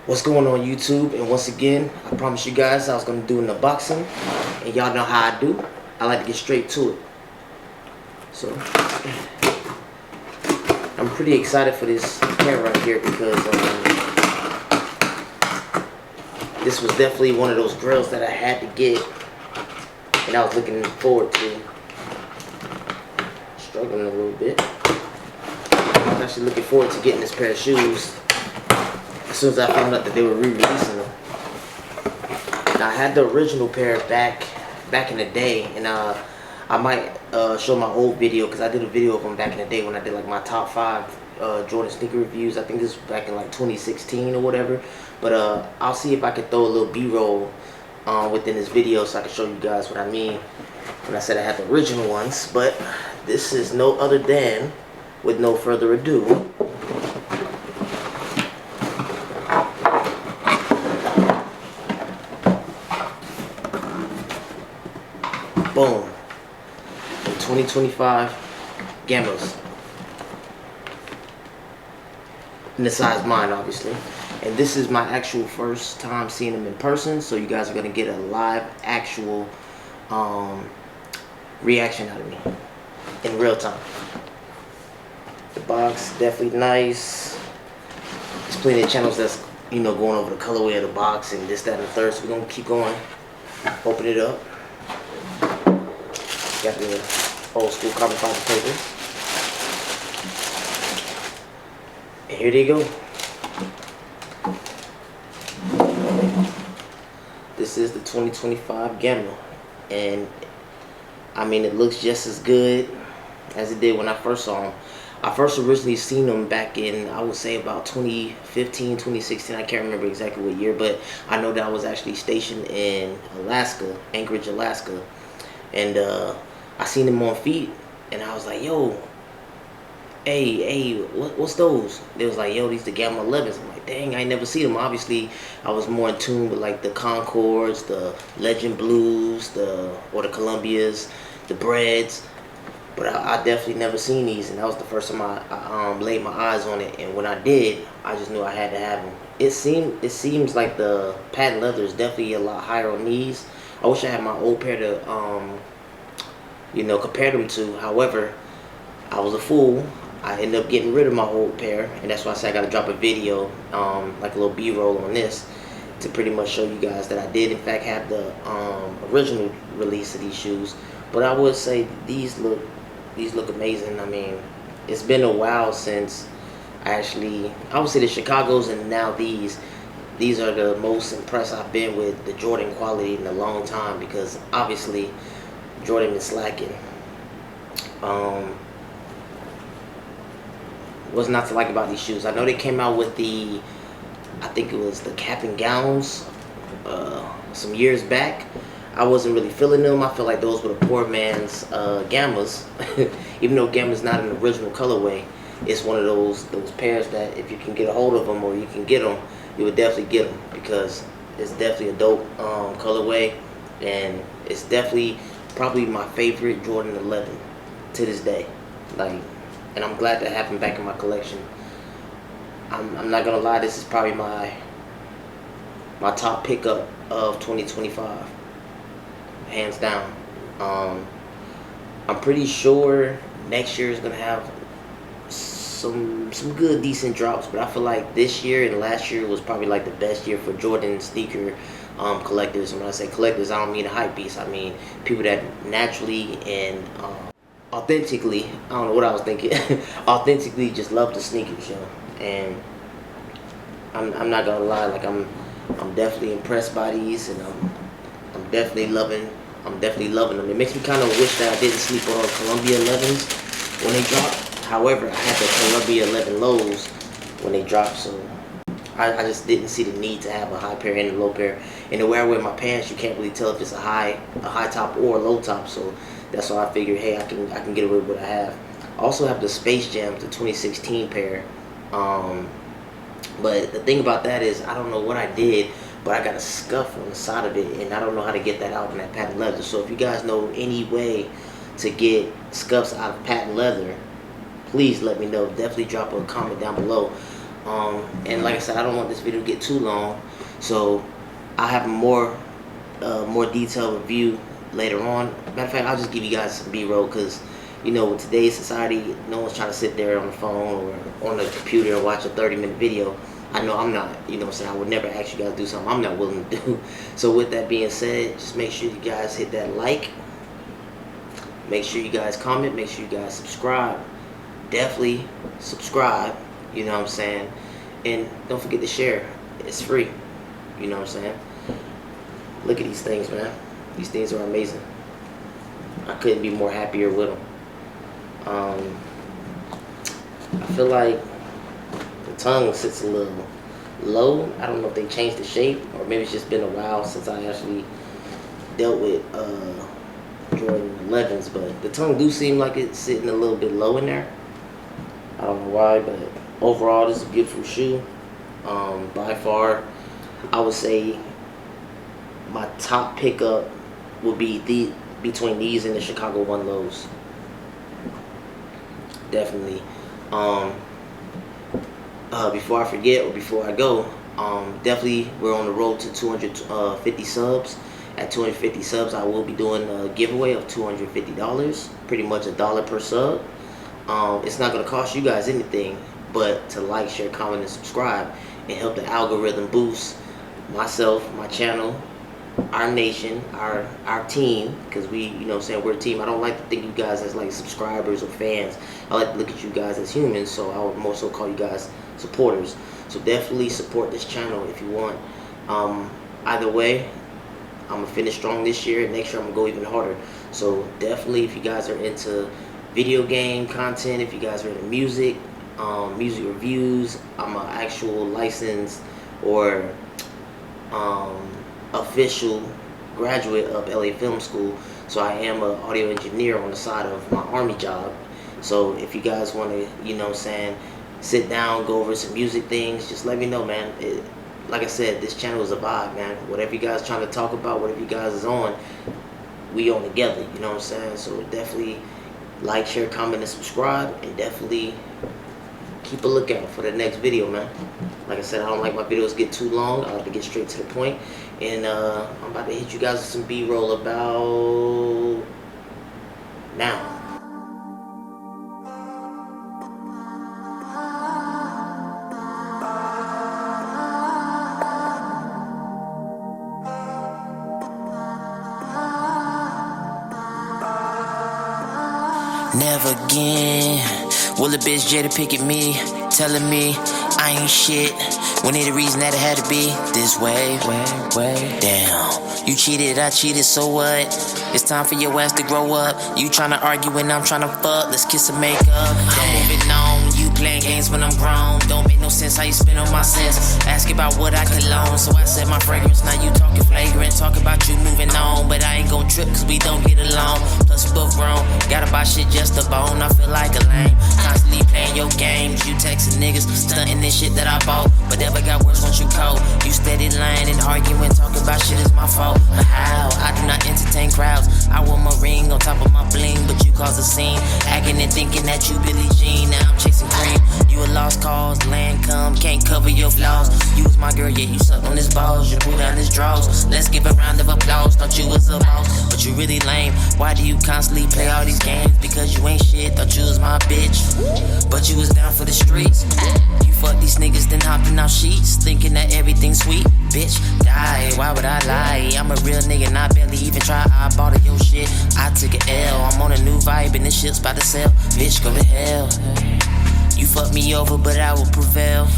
What's going on YouTube? And once again, I promised you guys I was going to do an unboxing, and y'all know how I do. I like to get straight to it. So I'm pretty excited for this pair right here because this was definitely one of those grills that I had to get, and I was looking forward to. Struggling a little bit. I was actually looking forward to getting this pair of shoes as soon as I found out that they were re-releasing them. Now, I had the original pair back in the day, and I might show my old video because I did a video of them back in the day when I did like my top 5 Jordan sneaker reviews. I think this was back in like 2016 or whatever. But I'll see if I can throw a little B-roll within this video so I can show you guys what I mean when I said I had the original ones. But this is no other than, with no further ado, boom, the 2025 Gammas. In the size mine, obviously. And this is my actual first time seeing them in person, so you guys are going to get a live, actual reaction out of me in real time. The box, definitely nice. There's plenty of channels that's, you know, going over the colorway of the box and this, that, and the third, so we're going to keep going. Open it up. Got the old school carbon fiber paper. And here they go. This is the 2025 Gamma. And I mean, it looks just as good as it did when I first saw them. I first originally seen them back in, I would say, about 2015, 2016. I can't remember exactly what year, but I know that I was actually stationed in Alaska, Anchorage, Alaska. And I seen them on feet, and I was like, yo, hey, what's those? They was like, yo, these the Gamma 11s. I'm like, dang, I ain't never seen them. Obviously, I was more in tune with like the Concords, the Legend Blues, or the Columbias, the Breads. But I definitely never seen these, and that was the first time I laid my eyes on it. And when I did, I just knew I had to have them. It seems like the patent leather is definitely a lot higher on these. I wish I had my old pair to you know, compare them to. However, I was a fool. I ended up getting rid of my old pair, and that's why I said I gotta drop a video, like a little B-roll on this, to pretty much show you guys that I did in fact have the original release of these shoes. But I would say these look amazing. I mean, it's been a while since I would say the Chicago's, and now these are the most impressed I've been with the Jordan quality in a long time, because obviously Jordan is slacking. What's not to like about these shoes? I know they came out with I think it was the cap and gowns some years back. I wasn't really feeling them. I feel like those were the poor man's Gammas. Even though Gamma's not an original colorway, it's one of those pairs that if you can get a hold of them, or you can get them, you would definitely get them, because it's definitely a dope colorway, and it's definitely probably my favorite Jordan 11 to this day. Like, and I'm glad to have them back in my collection. I'm not gonna lie, this is probably my top pickup of 2025, hands down. I'm pretty sure next year is gonna have some good decent drops, but I feel like this year and last year was probably like the best year for Jordan sneaker collectors. And when I say collectors, I don't mean a hype beast. I mean people that naturally and authentically, I don't know what I was thinking, authentically just love the sneakers, you know. And I'm not gonna lie, like I'm definitely impressed by these, and I'm definitely loving them. It makes me kind of wish that I didn't sleep on Columbia 11s when they dropped. However, I had the Columbia 11 lows when they dropped, so I just didn't see the need to have a high pair and a low pair. And the way I wear my pants, you can't really tell if it's a high top or a low top, so that's why I figured, hey, I can get away with what I have. I also have the Space Jam, the 2016 pair. But the thing about that is, I don't know what I did, but I got a scuff on the side of it, and I don't know how to get that out in that patent leather. So if you guys know any way to get scuffs out of patent leather, please let me know. Definitely drop a comment down below. And like I said, I don't want this video to get too long, so I have a more detailed review later on. Matter of fact, I'll just give you guys some B-roll, because you know, with today's society, no one's trying to sit there on the phone or on the computer and watch a 30-minute video. I know I'm not, you know what I'm saying, I would never ask you guys to do something I'm not willing to do. So with that being said, just make sure you guys hit that like, make sure you guys comment, make sure you guys subscribe. Definitely subscribe, you know what I'm saying, and don't forget to share. It's free, you know what I'm saying. Look at these things, man. These things are amazing. I couldn't be more happier with them. I feel like the tongue sits a little low. I don't know if they changed the shape, or maybe it's just been a while since I actually dealt with Jordan 11s, but the tongue do seem like it's sitting a little bit low in there. I don't know why, but overall this is a beautiful shoe. By far, I would say my top pickup would be between these and the Chicago 1 lows. Definitely. Before I forget, or before I go, definitely we're on the road to 250 subs. At 250 subs, I will be doing a giveaway of $250, pretty much $1 per sub. It's not going to cost you guys anything but to like, share, comment, and subscribe, and help the algorithm boost myself, my channel, our nation, our team, because we, you know what I'm saying, we're a team. I don't like to think you guys as like subscribers or fans. I like to look at you guys as humans, so I would more so call you guys supporters. So definitely support this channel if you want. Either way, I'm gonna finish strong this year, and next year I'm gonna go even harder. So definitely, if you guys are into video game content, if you guys are into music, music reviews, I'm an actual licensed or official graduate of LA Film School, so I am an audio engineer on the side of my army job. So if you guys want to, you know what I'm saying, sit down, go over some music things, just let me know, man. Like I said, this channel is a vibe, man. Whatever you guys trying to talk about, whatever you guys is on, we on together, you know what I'm saying. So definitely like, share, comment, and subscribe, and definitely keep a lookout for the next video, man. Like I said, I don't like my videos get too long. I like to get straight to the point. And I'm about to hit you guys with some B-roll about now. Never again will a bitch Jada pick at me, telling me I ain't shit, when it the reason that it had to be this way. Damn, you cheated, I cheated, so what? It's time for your ass to grow up. You tryna argue and I'm tryna fuck, let's kiss and make up. I'm moving on, you playing games when I'm grown. Don't make no sense how you spend on my sense. Ask about what I cologne, so I said my fragrance. Now you talking flagrant, talk about you moving on, but I ain't gon' trip cause we don't get along. Plus we both grown, gotta buy shit just a bone. I feel like a lame, constantly playing your games. You texting niggas, stunting this shit that I bought, but never got worse once you cold. You steady lying and arguing, talking about shit is my fault. But how? I do not entertain crowds. I wore my ring on top of my bling, but you caused a scene, acting and thinking that you Billie Jean. Now I'm chasing cream. You a lost cause, land come, can't cover your flaws. You was my girl, yeah, you sucked on his balls, you pulled down his drawers. Let's give a round of applause. Thought you was a boss, but you really lame. Why do you constantly play all these games? Because you ain't shit. Thought you was my bitch, but you was down for the streets. You fucked these niggas, then hopped in our sheets, thinking that everything's sweet. Bitch, die, why would I lie? I'm a real nigga, and I barely even try. I bought your shit, I took an L. I'm on a new vibe, and this shit's about to sell. Bitch, go to hell. You fucked me over, but I will prevail.